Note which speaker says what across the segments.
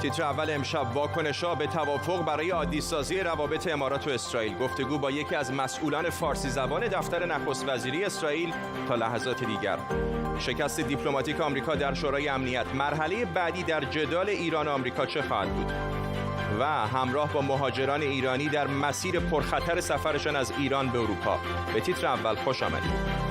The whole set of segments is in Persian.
Speaker 1: تیتر اول امشب: واکنش‌ها به توافق برای عادی‌سازی روابط امارات و اسرائیل. گفتگو با یکی از مسئولان فارسی زبان دفتر نخست وزیری اسرائیل تا لحظات دیگر. شکست دیپلماتیک آمریکا در شورای امنیت. مرحله بعدی در جدال ایران و آمریکا چه خواهد بود؟ و همراه با مهاجران ایرانی در مسیر پرخطر سفرشان از ایران به اروپا. به تیتر اول خوش آمدید.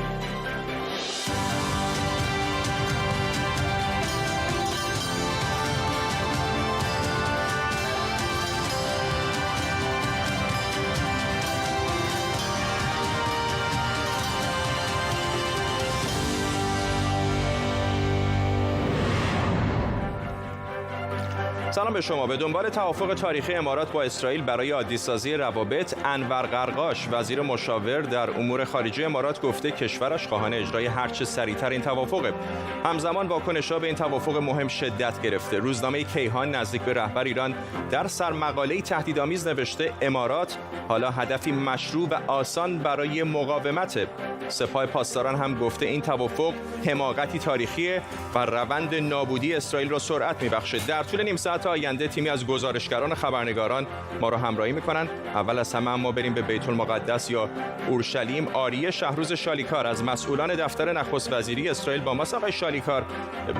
Speaker 1: سلام به شما. به دنبال توافق تاریخی امارات با اسرائیل برای عادی‌سازی روابط، انور قرقاش وزیر مشاور در امور خارجه امارات گفته کشورش خواهان اجرای هرچه سریعتر این توافقه. همزمان واکنش‌ها به این توافق مهم شدت گرفته. روزنامه کیهان نزدیک به رهبر ایران در سرمقاله‌ای تهدیدآمیز نوشته امارات حالا هدفی مشروع و آسان برای مقاومت. سپاه پاسداران هم گفته این توافق حماقتی تاریخیه و روند نابودی اسرائیل را سرعت می‌بخشه. در طول نیم ساعت آینده تیمی از گزارشگران و خبرنگاران ما را همراهی می‌کنند. اول از همه ما بریم به بیت المقدس یا اورشلیم. آریه شهروز شالیکار از مسئولان دفتر نخست وزیری اسرائیل با ماست. آقای شالیکار،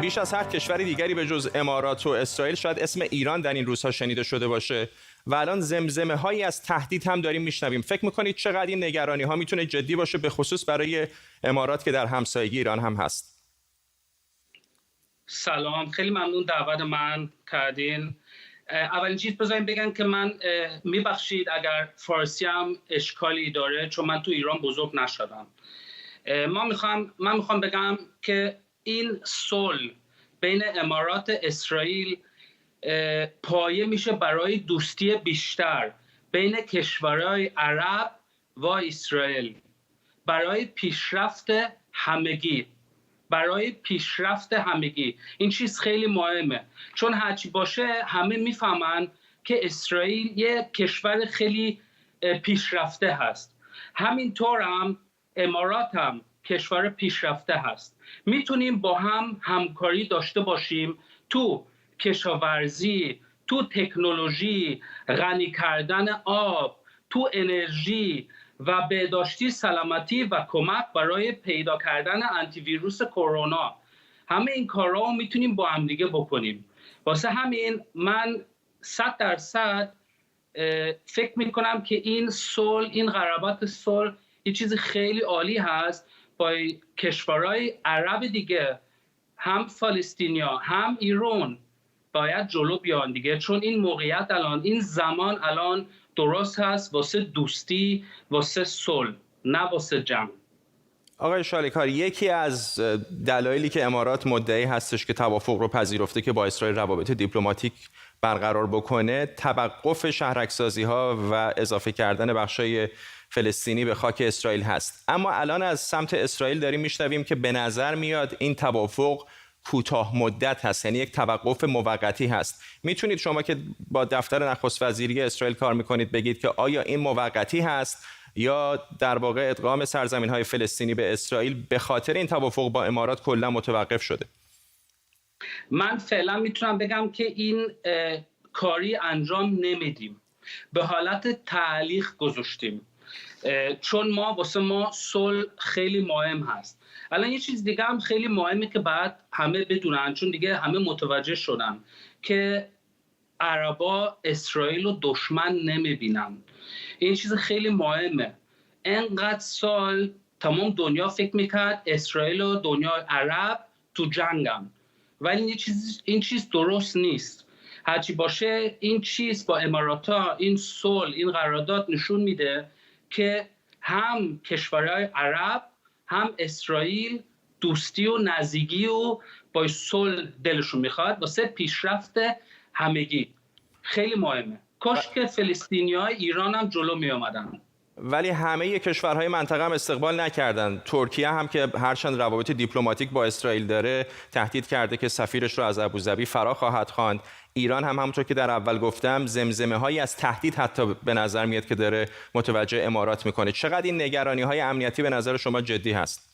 Speaker 1: بیش از هر کشور دیگری به جز امارات و اسرائیل شاید اسم ایران در این روزها شنیده شده باشه و الان زمزمه‌هایی از تهدید هم داریم میشنویم. فکر می‌کنید چقدر این نگرانی‌ها میتونه جدی باشه، به خصوص برای امارات که در همسایگی ایران هم هست؟
Speaker 2: سلام، خیلی ممنون دعوت من کردین. اولین چیز بذاریم بگم که من میبخشید اگر فارسی هم اشکالی داره، چون من تو ایران بزرگ نشدم. من میخوام بگم که این صلح بین امارات اسرائیل پایه میشه برای دوستی بیشتر بین کشورهای عرب و اسرائیل، برای پیشرفت همگی. این چیز خیلی مهمه، چون هرچی باشه همه میفهمن که اسرائیل یه کشور خیلی پیشرفته هست. همینطور هم امارات هم کشور پیشرفته هست. میتونیم با هم همکاری داشته باشیم تو کشاورزی، تو تکنولوژی، غنی کردن آب، تو انرژی و بهداشتی، سلامتی و کمک برای پیدا کردن آنتی ویروس کرونا. همه این کارا رو میتونیم با هم دیگه بکنیم. واسه همین من 100% فکر میکنم که این صلح، این قرارداد صلح یه چیز خیلی عالی هست. با کشورهای عرب دیگه، هم فلسطینیا هم ایران باید جلو بیان دیگه، چون این موقعیت الان، این زمان الان درست هست واسه دوستی، واسه صلح، نه واسه جنگ.
Speaker 1: آقای شالیکار، یکی از دلایلی که امارات مدعی هستش که توافق رو پذیرفته که با اسرائیل روابط دیپلماتیک برقرار بکنه، توقف شهرک‌سازی‌ها و اضافه کردن بخشای فلسطینی به خاک اسرائیل هست. اما الان از سمت اسرائیل داریم میشنویم که به نظر میاد این توافق کوتاه مدت هست، یعنی یک توقف موقتی هست. میتونید شما که با دفتر نخست وزیری اسرائیل کار میکنید بگید که آیا این موقتی هست یا در واقع ادغام سرزمین‌های فلسطینی به اسرائیل به خاطر این توافق با امارات کلا متوقف شده؟
Speaker 2: من فعلا میتونم بگم که این کاری انجام نمیدیم، به حالت تعلیق گذاشتیم، چون واسه ما صلح خیلی مهم هست. الان یه چیز دیگه هم خیلی مهمه که بعد همه بدونن، چون دیگه همه متوجه شدن که عربا اسرائیل رو دشمن نمیبینن. این چیز خیلی مهمه. انقدر سال تمام دنیا فکر میکرد اسرائیل و دنیا عرب تو جنگن، ولی این چیز درست نیست. هرچی باشه این چیز با امارات‌ها، این صلح، این قرارداد نشون میده که هم کشورهای عرب هم اسرائیل دوستی و نزدیکی و با صلح دلشون میخواد واسه پیشرفت همگی. خیلی مهمه. کاش که فلسطینی‌های ایران هم جلو می آمدن.
Speaker 1: ولی همه کشورهای منطقه هم استقبال نکردن. ترکیه هم که هرچند روابط دیپلماتیک با اسرائیل داره تهدید کرده که سفیرش رو از ابوظبی فرا خواهد خواند. ایران هم همونطور که در اول گفتم زمزمه‌هایی از تهدید حتی به نظر میاد که داره متوجه امارات میکنه. چقدر این نگرانی‌های امنیتی به نظر شما جدی هست؟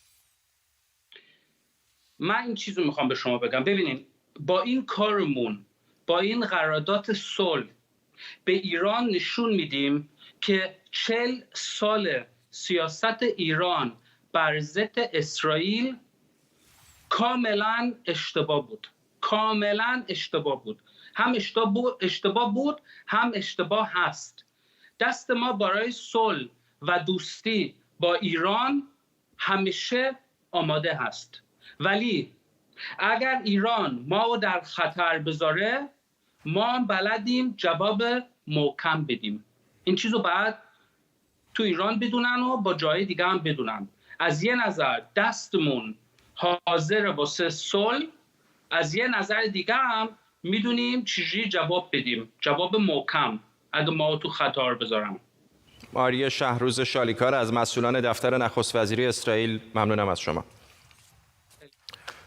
Speaker 2: من این چیزو میخوام به شما بگم. ببینین، با این کارمون با این قرارداد صلح به ایران نشون میدیم که 40 سال سیاست ایران بر ضد اسرائیل کاملا اشتباه بود. کاملا اشتباه بود. هم اشتباه بود، هم اشتباه هست. دست ما برای صلح و دوستی با ایران همیشه آماده هست. ولی اگر ایران ما رو در خطر بذاره، ما بلدیم جواب محکم بدیم. این چیزو بعد تو ایران بدونن و با جای دیگه هم بدونن. از یه نظر دستمون حاضر واسه صلح، از یه نظر دیگه هم میدونیم چجوری جواب بدیم، جواب محکم اگه ما تو خطر بذارم.
Speaker 1: آریا شهروز شالیکار از مسئولان دفتر نخست وزیری اسرائیل، ممنونم از شما.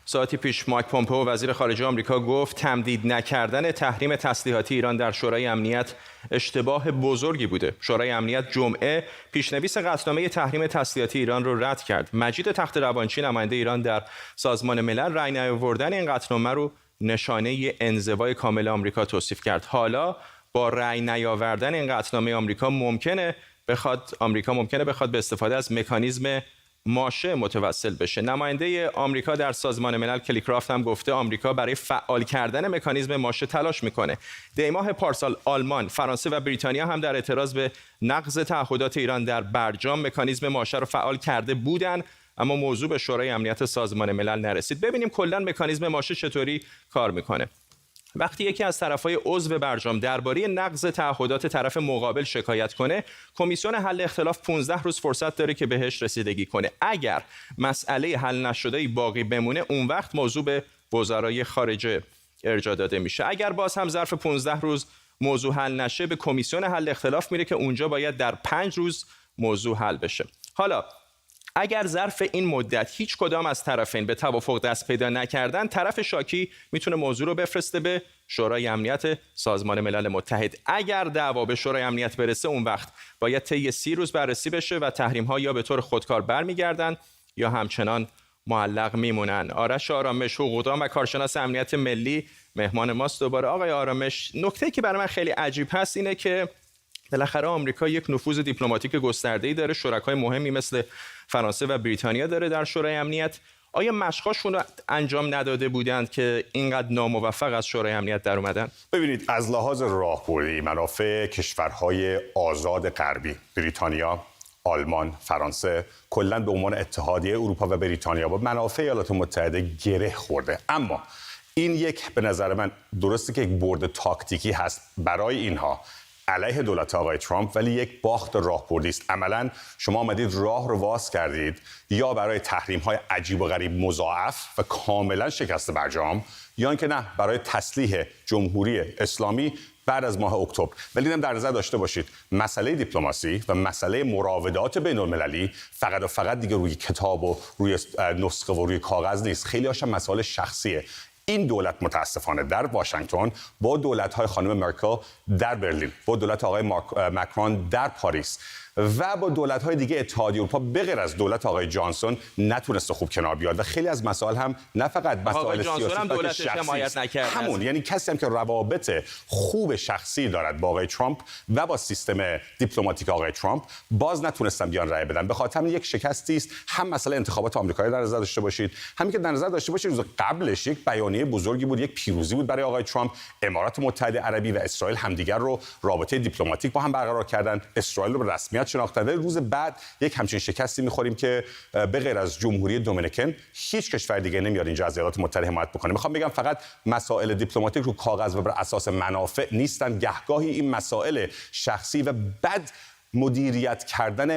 Speaker 1: ساعتی پیش مایک پومپئو وزیر خارجه آمریکا گفت تمدید نکردن تحریم تسلیحاتی ایران در شورای امنیت اشتباه بزرگی بوده. شورای امنیت جمعه پیشنویس قطعنامه تحریم تسلیحاتی ایران رو رد کرد. مجید تخت روانچی نماینده ایران در سازمان ملل رأی نیاوردن این قطعنامه رو نشانه انزوای کامل آمریکا توصیف کرد. حالا با رأی نیاوردن این قطعنامه آمریکا ممکنه بخواد به استفاده از مکانیزم ماشه متوسل بشه. نماینده آمریکا در سازمان ملل کلی کرافت هم گفته آمریکا برای فعال کردن مکانیزم ماشه تلاش میکنه. دیماه پارسال آلمان، فرانسه و بریتانیا هم در اعتراض به نقض تعهدات ایران در برجام مکانیزم ماشه رو فعال کرده بودند، اما موضوع به شورای امنیت سازمان ملل نرسید. ببینیم کلاً مکانیزم ماشه چطوری کار میکنه. وقتی یکی از طرفهای عضو برجام درباره نقض تعهدات طرف مقابل شکایت کنه، کمیسیون حل اختلاف 15 روز فرصت داره که بهش رسیدگی کنه. اگر مسئله حل نشده‌ای باقی بمونه، اون وقت موضوع به وزرای خارجه ارجاع داده میشه. اگر باز هم ظرف 15 روز موضوع حل نشه، به کمیسیون حل اختلاف میره که اونجا باید در 5 روز موضوع حل بشه. حالا اگر ظرف این مدت هیچ کدام از طرفین به توافق دست پیدا نکردن، طرف شاکی میتونه موضوع رو بفرسته به شورای امنیت سازمان ملل متحد. اگر دعوا به شورای امنیت برسه، اون وقت باید طی 30 روز بررسی بشه و تحریم‌ها یا به طور خودکار برمیگردن یا همچنان معلق میمونن. آرش آرامش، حقوقدان و کارشناس امنیت ملی مهمان ماست. دوباره آقای آرامش، نکته‌ای که برای من خیلی عجیب هست اینه که بالاخره آمریکا یک نفوذ دیپلماتیک گسترده‌ای داره، شرکای مهمی مثل فرانسه و بریتانیا داره در شورای امنیت. آیا مشقاشون رو انجام نداده بودند که اینقدر ناموفق از شورای امنیت در اومدن؟
Speaker 3: ببینید، از لحاظ راهبردی منافع کشورهای آزاد غربی، بریتانیا، آلمان، فرانسه، کلاً به عنوان اتحادیه اروپا و بریتانیا با منافع ایالات متحده گره خورده. اما این یک، به نظر من درسته که یک برد تاکتیکی هست برای اینها علیه دولت آقای ترامپ، ولی یک باخت راهبردی است. عملاً شما آمدید راه رو واز کردید یا برای تحریم‌های عجیب و غریب مضاعف و کاملاً شکست برجام، یا اینکه نه، برای تسلیح جمهوری اسلامی بعد از ماه اکتبر. ولی هم در نظر داشته باشید مسئله دیپلماسی و مسئله مراودات بین‌المللی فقط و فقط دیگه روی کتاب و روی نسخه و روی کاغذ نیست. خیلی هاشم مسائل شخصیه. این دولت متاسفانه در واشنگتن با دولت‌های خانم مرکل در برلین، با دولت آقای ماکرون در پاریس و با دولت‌های دیگه اتحادیه اروپا به غیر از دولت آقای جانسون نتونسته خوب کنار بیاد و خیلی از مسائل هم نه فقط مسائل سیاسی بلکه شخصی، همون یعنی کسی هم که روابط خوب شخصی دارد با آقای ترامپ و با سیستم دیپلماتیک آقای ترامپ، باز نتونستن بیان رأی بدن. به خاطر همین یک شکستی است. هم مسئله انتخابات آمریکایی در نظر داشته باشید، همین که در نظر داشته باشید روز قبلش یک بیانیه بزرگی بود، یک پیروزی بود برای آقای ترامپ. امارات متحده عربی و اسرائیل همدیگر رو رابطه دیپلماتیک با هم برقرار کردن، اسرائیل رو به رسمیت شناخته. روز بعد یک همچین شکستی می‌خوریم که به غیر از جمهوری دومینیکن هیچ کشور دیگه نمیاد اینجا از ایالات متحده حمایت بکنه. میخوام بگم فقط مسائل دیپلماتیک رو کاغذ و بر اساس منافع نیستن. گهگاهی این مسائل شخصی و بد مدیریت کردن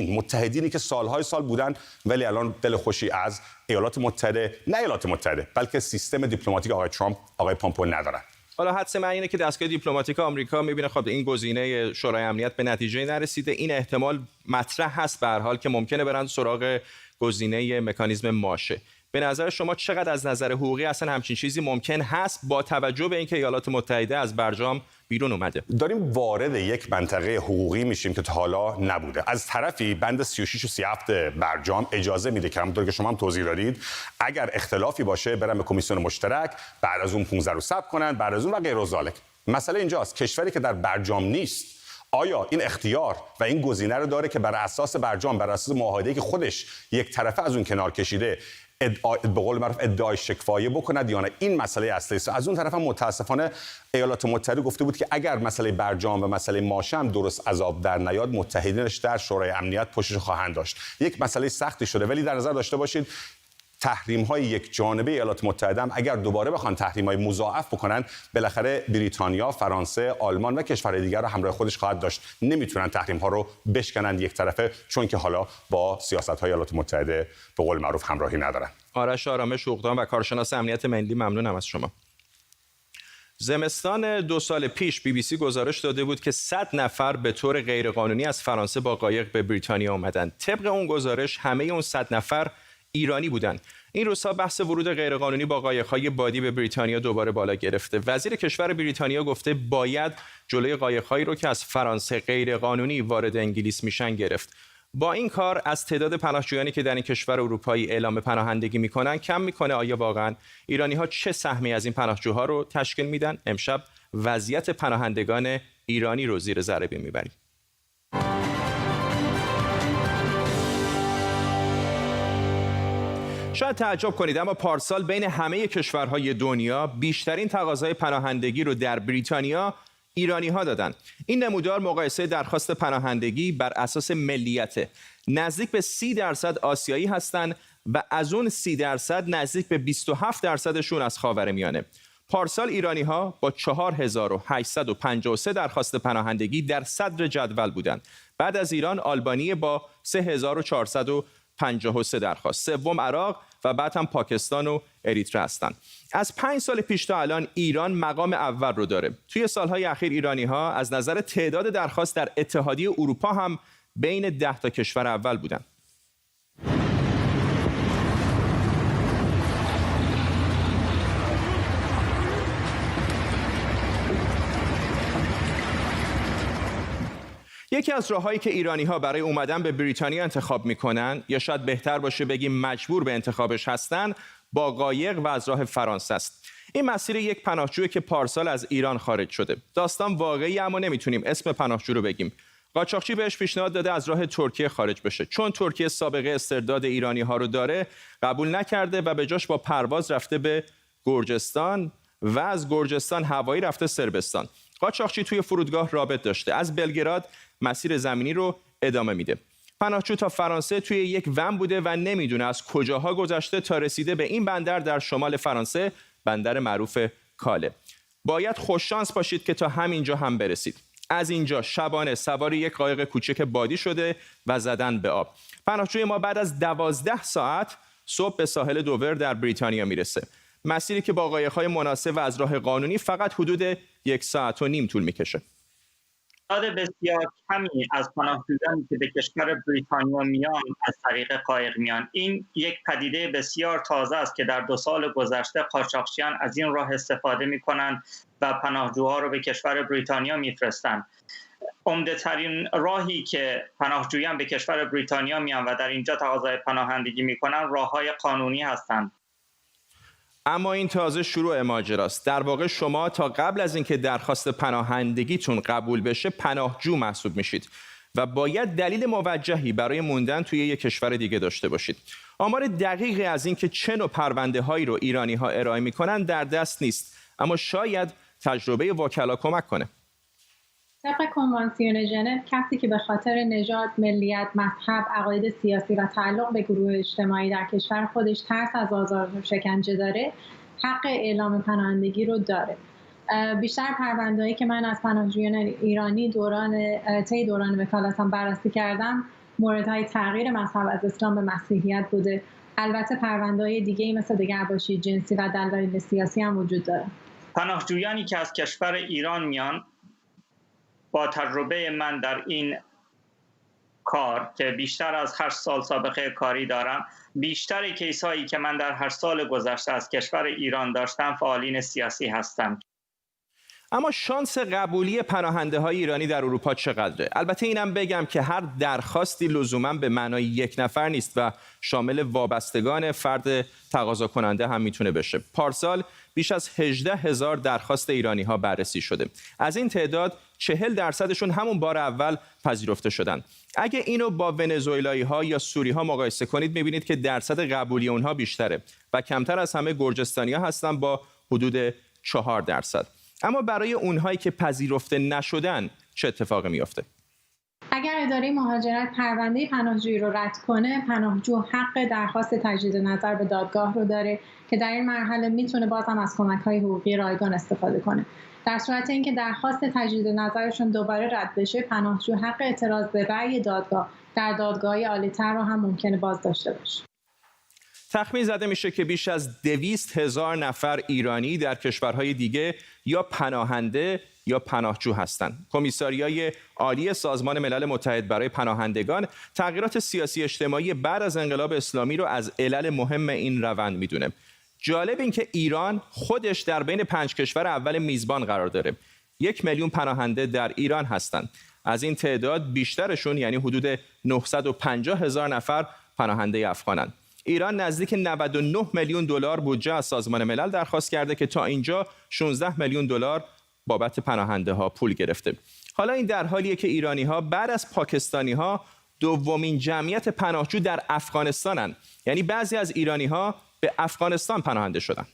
Speaker 3: متحدینی که سالهای سال بودن ولی الان دل خوشی از ایالات متحده، نه ایالات متحده بلکه سیستم دیپلماتیک آقای ترامپ، آقای پومپئو ندارن.
Speaker 1: حالا حدس من اینه که دستگاه دیپلماتیک آمریکا میبینه خب این گزینه شورای امنیت به نتیجه نرسیده، این احتمال مطرح هست به هر حال که ممکنه برن سراغ گزینه مکانیزم ماشه. به نظر شما چقدر از نظر حقوقی اصلا همچین چیزی ممکن هست با توجه به اینکه ایالات متحده از برجام بیرون اومده.
Speaker 3: داریم وارد یک منطقه حقوقی میشیم که تا حالا نبوده. از طرفی بند 36 و 37 برجام اجازه میده که همونطور که شما هم توضیح دادید اگر اختلافی باشه برن به کمیسیون مشترک، بعد از اون 15 رو ثبت کنن، بعد از اون و غیر ذالک. مسئله اینجاست کشوری که در برجام نیست آیا این اختیار و این گزینه رو داره که بر اساس برجام، بر اساس معاهده‌ای که خودش یک طرفه از اون کنار کشیده به قول معروف ادعای شکایه بکند یا نه؟ این مسئله اصلی است. از اون طرف هم متاسفانه ایالات متحده گفته بود که اگر مسئله برجام و مسئله ماشه هم درست از آب در نیاد، متحدینش در شورای امنیت پشتش خواهند داشت. یک مسئله سختی شده، ولی در نظر داشته باشید تحریم‌های یک جانبه ایالات متحده هم اگر دوباره بخوان تحریم‌های مضاعف بکنن، بالاخره بریتانیا، فرانسه، آلمان و کشورهای دیگر رو همراه خودش خواهد داشت. نمیتونن تحریم‌ها رو بشکنن یک طرفه، چون که حالا با سیاست‌های ایالات متحده به قول معروف همراهی ندارن.
Speaker 1: آرش آرامش حقوقدان و کارشناس امنیت ملی، ممنونم از شما. زمستان 2 سال پیش BBC گزارش داده بود که 100 نفر به طور غیرقانونی از فرانسه با قایق به بریتانیا آمدند. طبق اون گزارش همه اون 100 نفر ایرانی بودند. این روزها بحث ورود غیرقانونی با قایق‌های بادی به بریتانیا دوباره بالا گرفته. وزیر کشور بریتانیا گفته باید جلوی قایق‌هایی رو که از فرانسه غیرقانونی وارد انگلیس میشن گرفت. با این کار از تعداد پناهجویانی که در این کشور اروپایی اعلام پناهندگی میکنن کم میکنه. آیا واقعا ایرانی‌ها چه سهمی از این پناهجوها رو تشکیل میدن؟ امشب وضعیت پناهندگان ایرانی رو زیر ذره بین میبریم. شاید تعجب کنید اما پارسال بین همه کشورهای دنیا بیشترین تقاضای پناهندگی رو در بریتانیا ایرانی‌ها دادن. این نمودار مقایسه درخواست پناهندگی بر اساس ملیت. نزدیک به 30% آسیایی هستند و از اون 30% نزدیک به 27%شون از خاورمیانه. پارسال ایرانی‌ها با 4853 درخواست پناهندگی در صدر جدول بودند. بعد از ایران آلبانی با 3453 درخواست، سوم عراق و بعد هم پاکستان و اریتره هستند. از 5 سال پیش تا الان ایران مقام اول رو داره. توی سالهای اخیر ایرانی‌ها از نظر تعداد درخواست در اتحادیه اروپا هم بین 10 تا کشور اول بودن. یکی از راه‌هایی که ایرانی‌ها برای اومدن به بریتانیا انتخاب می‌کنن، یا شاید بهتر باشه بگیم مجبور به انتخابش هستن، با قایق و از راه فرانسه است. این مسیر یک پناهجویی که پارسال از ایران خارج شده. داستان واقعی اما نمیتونیم اسم پناهجو رو بگیم. قاچاقچی بهش پیشنهاد داده از راه ترکیه خارج بشه. چون ترکیه سابقه استرداد ایرانی‌ها رو داره، قبول نکرده و به جاش با پرواز رفته به گرجستان و از گرجستان هوایی رفته صربستان. قاچاقچی توی فرودگاه رابط داشته. از بلگراد مسیر زمینی رو ادامه میده. پناهجو تا فرانسه توی یک ون بوده و نمیدونه از کجاها گذشته تا رسیده به این بندر در شمال فرانسه، بندر معروف کاله. باید خوششانس باشید که تا همینجا هم برسید. از اینجا شبانه سوار یک قایق کوچک بادی شده و زدن به آب. پناهجوی ما بعد از 12 ساعت صبح به ساحل دوور در بریتانیا میرسه. مسیری که با قایق‌های مناسب و از راه قانونی فقط حدود 1.5 ساعت طول میکشه.
Speaker 4: تعداد بسیار کمی از پناهجویانی که به کشور بریتانیا میان از طریق قایق میان. این یک پدیده بسیار تازه است که در 2 سال گذشته قاچاقچیان از این راه استفاده میکنند و پناهجوها رو به کشور بریتانیا میفرستند. عمده ترین راهی که پناهجویان به کشور بریتانیا میان و در اینجا تقاضای پناهندگی میکنن راههای قانونی هستند.
Speaker 1: اما این تازه شروع ماجراست. در واقع شما تا قبل از اینکه درخواست پناهندگیتون قبول بشه پناهجو محسوب میشید و باید دلیل موجهی برای موندن توی یک کشور دیگه داشته باشید. آمار دقیقی از اینکه چه نوع پرونده‌هایی رو ایرانی‌ها ارائه میکنن در دست نیست، اما شاید تجربه وکلا کمک کنه.
Speaker 5: طبق کنوانسیون ژنو، کسی که به خاطر نژاد، ملیت، مذهب، عقاید سیاسی و تعلق به گروه اجتماعی در کشور خودش ترس از آزار و شکنجه داره، حق اعلام پناهندگی رو داره. بیشتر پرونده‌ای که من از پناهجویان ایرانی طی دوران وکالتم بررسی کردم، موردهای تغییر مذهب از اسلام به مسیحیت بوده. البته پرونده‌های دیگه‌ای مثل دگرباشی جنسی و دلایل سیاسی هم وجود داره.
Speaker 4: پناهجویانی که از کشور ایران میان، با تجربه من در این کار که بیشتر از 8 سال سابقه کاری دارم، بیشتر کیس هایی که من در 8 سال گذشته از کشور ایران داشتم فعالین سیاسی هستند.
Speaker 1: اما شانس قبولی پناهنده‌های ایرانی در اروپا چقدره؟ البته اینم بگم که هر درخواستی لزوما به معنای یک نفر نیست و شامل وابستگان فرد تقاضا کننده هم میتونه بشه. پارسال بیش از 18,000 درخواست ایرانی‌ها بررسی شده. از این تعداد 40% همون بار اول پذیرفته شدن. اگه اینو با ونزوئلایی‌ها یا سوری‌ها مقایسه کنید می‌بینید که درصد قبولی اونها بیشتره و کمتر از همه گرجستانی‌ها هستن با حدود 4%. اما برای اونهایی که پذیرفته نشدن چه اتفاقی میفته؟
Speaker 5: اگر اداره مهاجرت پرونده پناهجویی رو رد کنه، پناهجو حق درخواست تجدید نظر به دادگاه رو داره که در این مرحله میتونه بازم از کمک‌های حقوقی رایگان استفاده کنه. در صورت اینکه درخواست تجدید نظرشون دوباره رد بشه، پناهجو حق اعتراض به رأی دادگاه در دادگاه‌های عالی‌تر رو هم ممکنه باز داشته باشه.
Speaker 1: تخمین زده میشه که بیش از 200,000 نفر ایرانی در کشورهای دیگه یا پناهنده یا پناهجو هستند. کمیساریای عالی سازمان ملل متحد برای پناهندگان تغییرات سیاسی اجتماعی بعد از انقلاب اسلامی رو از علل مهم این روند میدونه. جالب این که ایران خودش در بین 5 کشور اول میزبان قرار داره. 1 میلیون پناهنده در ایران هستند. از این تعداد بیشترشون یعنی حدود 950,000 نفر پناهنده افغانند. ایران نزدیک 99 میلیون دلار بودجه از سازمان ملل درخواست کرده که تا اینجا 16 میلیون دلار بابت پناهنده ها پول گرفته. حالا این در حالیه که ایرانی ها بعد از پاکستانی ها دومین جمعیت پناهجو در افغانستانن. یعنی بعضی از ایرانی ها به افغانستان پناهنده شدن.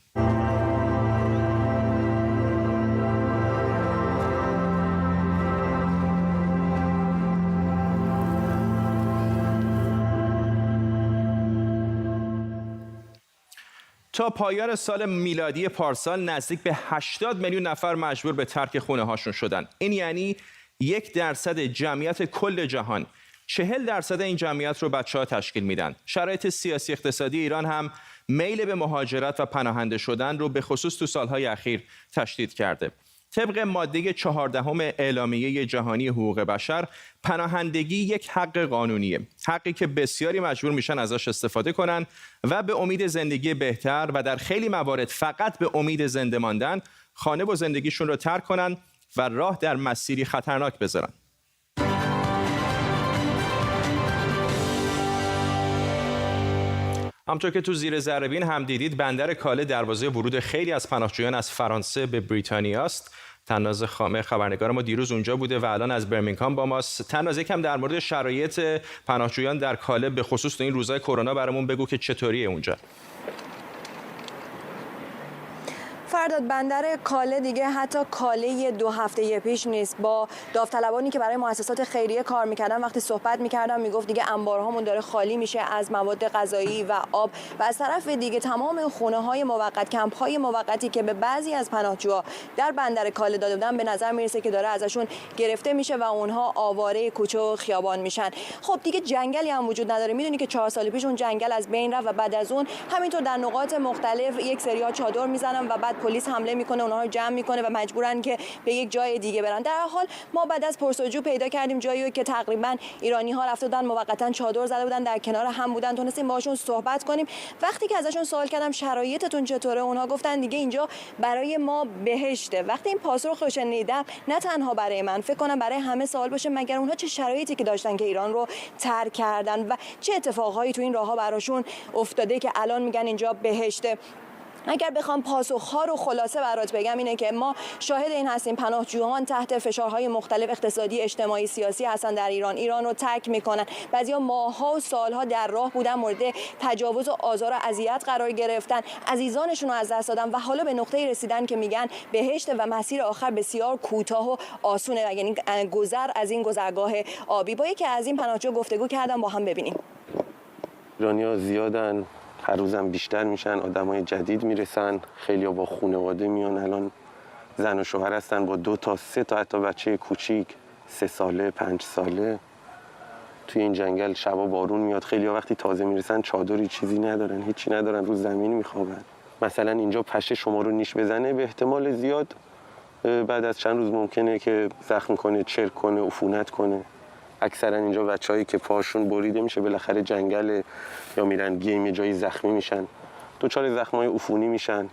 Speaker 1: تا پایان سال میلادی پارسال نزدیک به 80 میلیون نفر مجبور به ترک خونه هاشون شدن. این یعنی 1% جمعیت کل جهان. 40% این جمعیت رو بچه‌ها تشکیل میدن. شرایط سیاسی اقتصادی ایران هم میل به مهاجرت و پناهنده شدن رو به خصوص تو سالهای اخیر تشدید کرده. طبق ماده 14 اعلامیه جهانی حقوق بشر، پناهندگی یک حق قانونیه. حقی که بسیاری مجبور میشن ازش استفاده کنن و به امید زندگی بهتر و در خیلی موارد فقط به امید زنده ماندن، خانه و زندگیشون رو ترک کنن و راه در مسیری خطرناک بذارن. همونطور که تو زیر ذره‌بین هم دیدید، بندر کاله دروازه ورود خیلی از پناهجویان از فرانسه به بریتانیا است. تناز خامه خبرنگار ما دیروز اونجا بوده و الان از برمینگهام با ماست. تناز یکم در مورد شرایط پناهجویان در کاله به خصوص تو این روزهای کرونا برامون بگو که چطوریه اونجا.
Speaker 6: فرداد، بندر کاله دیگه حتی کاله 2 هفته پیش نیست. با داوطلبانی که برای مؤسسات خیریه کار میکردن وقتی صحبت میکردم میگفت دیگه انبارهامون داره خالی میشه از مواد غذایی و آب و از طرف دیگه تمام خونه‌های موقت، کمپ‌های موقتی که به بعضی از پناهجوها در بندر کاله داده بودن به نظر میرسه که داره ازشون گرفته میشه و اونها آواره کوچه و خیابان میشن. خب دیگه جنگلی هم وجود نداره. میدونی که 4 سال پیش اون جنگل از بین رفت و بعد از اون همینطور در نقاط مختلف یک سری‌ها چادر میزنن و بعد پلیس حمله میکنه، اونها رو جمع میکنه و مجبورن که به یک جای دیگه برن. در حال ما بعد از پرسجو پیدا کردیم جایی که تقریبا ایرانی ها رفته بودن موقتا چادر زده بودن، در کنار هم بودن، تونستیم باهاشون صحبت کنیم. وقتی که ازشون سوال کردم شرایطتون چطوره، اونها گفتن دیگه اینجا برای ما بهشته. وقتی این پاسخ رو شنیدم، نه تنها برای من، فکر کنم برای همه سوال باشه مگر اونها چه شرایطی که داشتن که ایران رو ترک کردن و چه اتفاقهایی تو این راهها براشون افتاده که الان میگن اینجا بهشته. اگر بخوام پاسخ‌ها رو خلاصه برات بگم اینه که ما شاهد این هستیم پناهجویان تحت فشارهای مختلف اقتصادی، اجتماعی، سیاسی هستن در ایران رو ترک میکنن. بعضیا ماه‌ها و سال‌ها در راه بودن، مورد تجاوز و آزار و اذیت قرار گرفتن، عزیزانشون رو از دست دادن و حالا به نقطه‌ای رسیدن که میگن بهشت و مسیر آخر بسیار کوتاه و آسونه، یعنی گذر از این گذرگاه آبی. با یکی از این پناهجو گفتگو کردم، با هم ببینیم.
Speaker 7: ایرانی‌ها زیادن، هر روزم بیشتر میشن، آدمای جدید میرسن، خیلی‌ها با خانواده میان. الان زن و شوهر هستن با 2 تا 3 تا حتی بچه کوچیک 3 ساله 5 ساله. توی این جنگل شبا بارون میاد، خیلی‌ها وقتی تازه میرسن چادری چیزی ندارن، هیچی ندارن، رو زمین میخوابن. مثلا اینجا پشه شما رو نیش بزنه، به احتمال زیاد بعد از چند روز ممکنه که زخم کنه، چرک کنه، عفونت کنه. اکثرا اینجا بچه‌هایی که پاشون بریده میشه بالاخره جنگل یا میرن گیم یه جایی زخمی میشن، دچار زخمای عفونی میشن.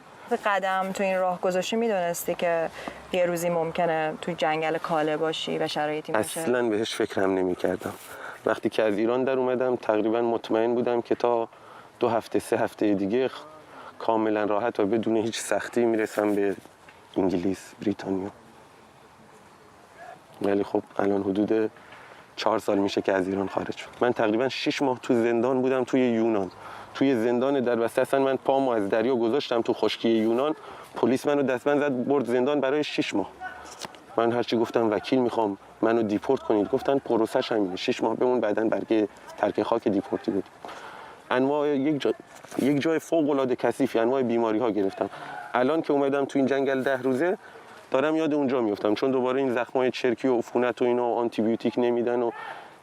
Speaker 6: قدم تو این راه گذاشتی میدونستی که یه روزی ممکنه تو جنگل کاله باشی و شرایطی باشه؟
Speaker 7: اصلا بهش فکرم نمی‌کردم. وقتی که از ایران در اومدم تقریبا مطمئن بودم که تا 2 هفته 3 هفته دیگه کاملا راحت و بدون هیچ سختی میرسم به انگلیس، بریتانیا. ولی خب الان حدود 4 سال میشه که از ایران خارج شد. من تقریبا 6 ماه تو زندان بودم، توی یونان، توی زندان در وسط. اصلا من پامو از دریا گذاشتم تو خشکی یونان، پلیس منو دستبند زد برد زندان برای 6 ماه. من هرچی گفتم وکیل میخوام منو دیپورت کنید، گفتن پروسش همینه 6 ماه بمون، بعداً برگه ترک خاک دیپورتی بود. انواع یک جای فوق العاده کثیفی، انواع بیماری ها گرفتم. الان که اومدم تو این جنگل 10 روزه دارم یاد اونجا میافتم، چون دوباره این زخمای چرکی و عفونت و اینا آنتی بیوتیک نمیدن و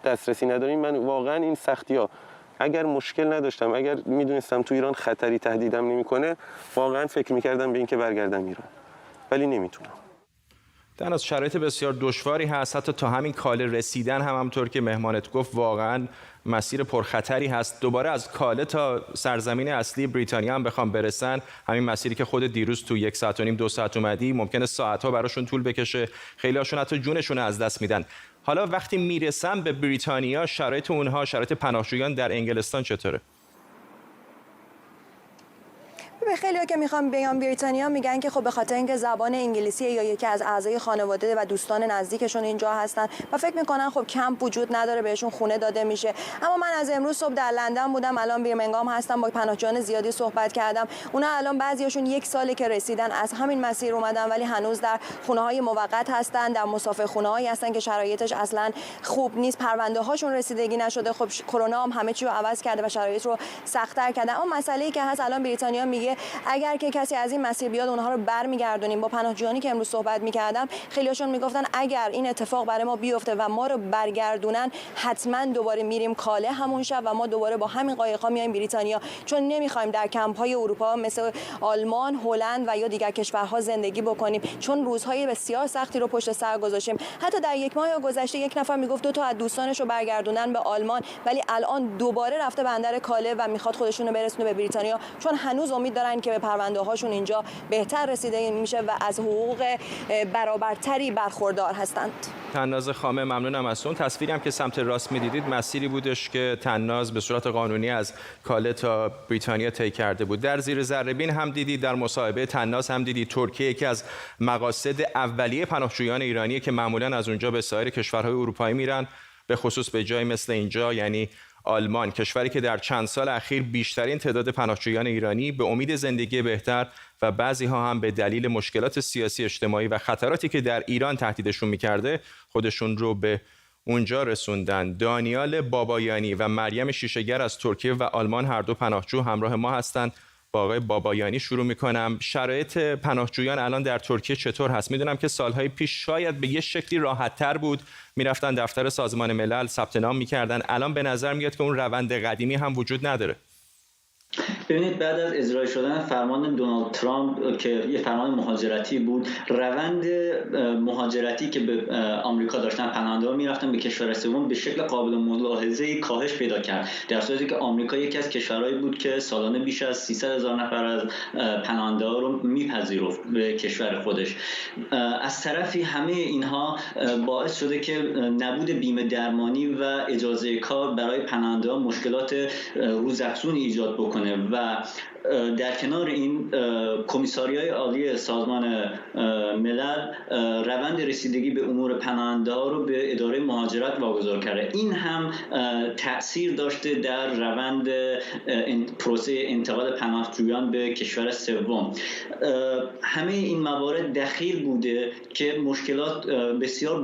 Speaker 7: دسترسی نداریم. من واقعا این سختی‌ها اگر مشکل نداشتم، اگر میدونستم تو ایران خطری تهدیدم نمیکنه، واقعا فکر میکردم به اینکه برگردم ایران، ولی نمیتونم.
Speaker 1: در از شرایط بسیار دشواری هست، حتی تا همین کاله رسیدن هم همونطور که مهمانت گفت واقعا مسیر پرخطری هست. دوباره از کاله تا سرزمین اصلی بریتانیا هم بخوام برسن، همین مسیری که خود دیروز تو 1 ساعت و نیم 2 ساعت اومدی، ممکنه ساعت‌ها براشون طول بکشه، خیلی هاشون حتی جونشون از دست میدن. حالا وقتی میرسن به بریتانیا، شرایط اونها، شرایط پناهجویان در انگلستان چطوره؟
Speaker 6: به خیلی‌ها که میخوام بیان بریتانیا میگن که خب به خاطر اینکه زبان انگلیسی یا یکی از اعضای خانواده و دوستان نزدیکشون اینجا هستن و فکر میکنن خب کمپ وجود نداره، بهشون خونه داده میشه. اما من از امروز صبح در لندن بودم، الان بیرمنگام هستم، با پناهجویان زیادی صحبت کردم. اونا الان بعضیاشون 1 ساله که رسیدن، از همین مسیر اومدن، ولی هنوز در خونه‌های موقت هستن، در مسافرخونه‌هایی هستن که شرایطش اصلا خوب نیست، پرونده هاشون رسیدگی نشده. خب کرونا هم همه چی رو عوض کرده و شرایط رو سخت‌تر کرده. اما مسئله‌ای که هست الان بریتانیا میگه اگر که کسی از این مسیر بیاد اونها رو برمیگردونیم. با پناهجویانی که امروز صحبت می‌کردم خیلی‌هاشون میگفتن اگر این اتفاق برای ما بیفته و ما رو برگردونن، حتما دوباره میریم کاله همون شب و ما دوباره با همین قایق‌ها میایم بریتانیا، چون نمی‌خوایم در کمپ‌های اروپا مثل آلمان، هلند و یا دیگر کشورها زندگی بکنیم، چون روزهای بسیار سختی رو پشت سر گذاشتیم. حتی در 1 ماه گذشته 1 نفر میگفت 2 تا از دوستانش رو برگردونن به آلمان، ولی الان دوباره رفته بندر کاله و میخواد خودشون رو برسونه به بریتانیا، چون هنوز امید دارن که به پرونده هاشون اینجا بهتر رسیده میشه و از حقوق برابرتری برخوردار هستند.
Speaker 1: تناز خامه، ممنونم از اون تصویری هم که سمت راست میدیدید، مسیری بودش که تناز به صورت قانونی از کاله تا بریتانیا طی کرده بود. در زیر ذره‌بین هم دیدید، در مصاحبه تناز هم دیدید ترکیه یکی از مقاصد اولیه پناهجویان ایرانی که معمولا از اونجا به سایر کشورهای اروپایی میرن، به خصوص به جای مثل اینجا، یعنی آلمان، کشوری که در چند سال اخیر بیشترین تعداد پناهجویان ایرانی به امید زندگی بهتر و بعضی ها هم به دلیل مشکلات سیاسی اجتماعی و خطراتی که در ایران تهدیدشون میکرده خودشون رو به اونجا رسوندن. دانیال بابایانی و مریم شیشه‌گر از ترکیه و آلمان هر دو پناهجو همراه ما هستند. با آقای بابایانی شروع میکنم. شرایط پناهجویان الان در ترکیه چطور هست؟ میدونم که سالهای پیش شاید به یه شکلی راحت‌تر بود، میرفتن دفتر سازمان ملل ثبت نام میکردن، الان به نظر میاد که اون روند قدیمی هم وجود نداره.
Speaker 8: ببینید، بعد از اجرای شدن فرمان دونالد ترامپ که یه فرمان مهاجرتی بود، روند مهاجرتی که به آمریکا داشتن پناهنده‌ها میرفتن به کشور سوم به شکل قابل ملاحظه‌ای کاهش پیدا کرد، در صورتی که آمریکا یکی از کشورهایی بود که سالانه بیش از 300,000 نفر از پناهنده‌ها رو میپذیرفت به کشور خودش. از طرفی همه اینها باعث شده که نبود بیمه درمانی و اجازه کار برای پناهنده‌ها مشکلات روزافزونی ایجاد بکنه و در کنار این کمیساریای عالی سازمان ملل روند رسیدگی به امور پناهنده‌ها رو به اداره مهاجرت واگذار کرده. این هم تأثیر داشته در روند پروسه انتقال پناهجویان به کشور سوم. همه این موارد دخیل بوده که مشکلات بسیار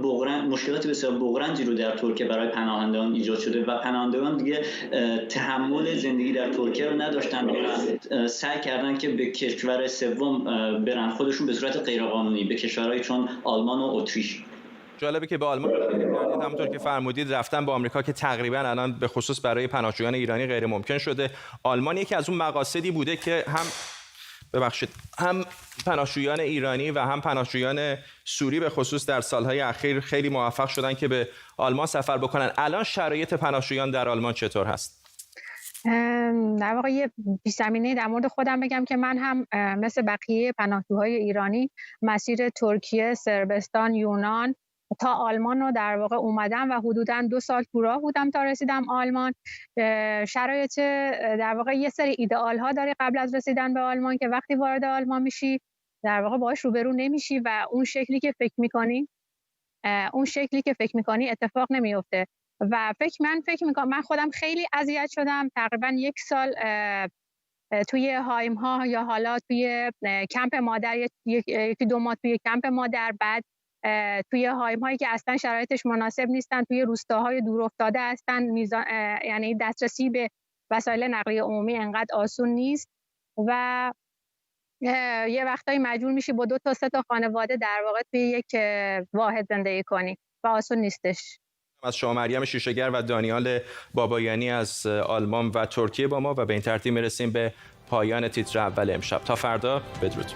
Speaker 8: بغرنجی رو در ترکیه برای پناهندگان ایجاد شده و پناهندگان دیگه تحمل زندگی در ترکیه رو نداشتن و سعی کردن که به کشور سوم برن، خودشون به صورت غیرقانونی، به کشورهای چون آلمان و اتریش.
Speaker 1: جالبه که به آلمان کردید، همونطور که فرمودید رفتن به آمریکا که تقریبا الان به خصوص برای پناهجویان ایرانی غیر ممکن شده. آلمان یکی از اون مقاصدی بوده که هم پناهجویان ایرانی و هم پناهجویان سوری به خصوص در سالهای اخیر خیلی موفق شدن که به آلمان سفر بکنن. الان شرایط پناهجویان در آلمان چطور هست؟
Speaker 9: در واقع یه پیش‌زمینه در مورد خودم بگم که من هم مثل بقیه پناهجوهای ایرانی مسیر ترکیه، صربستان، یونان تا آلمان رو در واقع اومدم و حدوداً 2 سال تو راه بودم تا رسیدم آلمان. شرایط در واقع یه سری ایدئال ها داره قبل از رسیدن به آلمان که وقتی وارد آلمان میشی در واقع باهاش روبرو نمیشی و اون شکلی که فکر میکنی اتفاق نمیفته و فکر میکنم من خودم خیلی اذیت شدم. تقریبا 1 سال توی هایم ها یا حالا توی کمپ مادر، 1-2 ماه توی کمپ مادر، بعد توی هایم هایی که اصلا شرایطش مناسب نیستن، توی روستاهای دور افتاده هستن، یعنی دسترسی به وسایل نقلیه عمومی انقدر آسون نیست و یه وقتایی مجبور میشی با 2 تا 3 تا خانواده در واقع توی یک واحد زندگی کنی و آسون نیستش.
Speaker 1: از شما مریم شیشه‌گر و دانیال بابایانی از آلمان و ترکیه با ما و به این ترتیب میرسیم به پایان تیتر اول امشب. تا فردا، بدرود.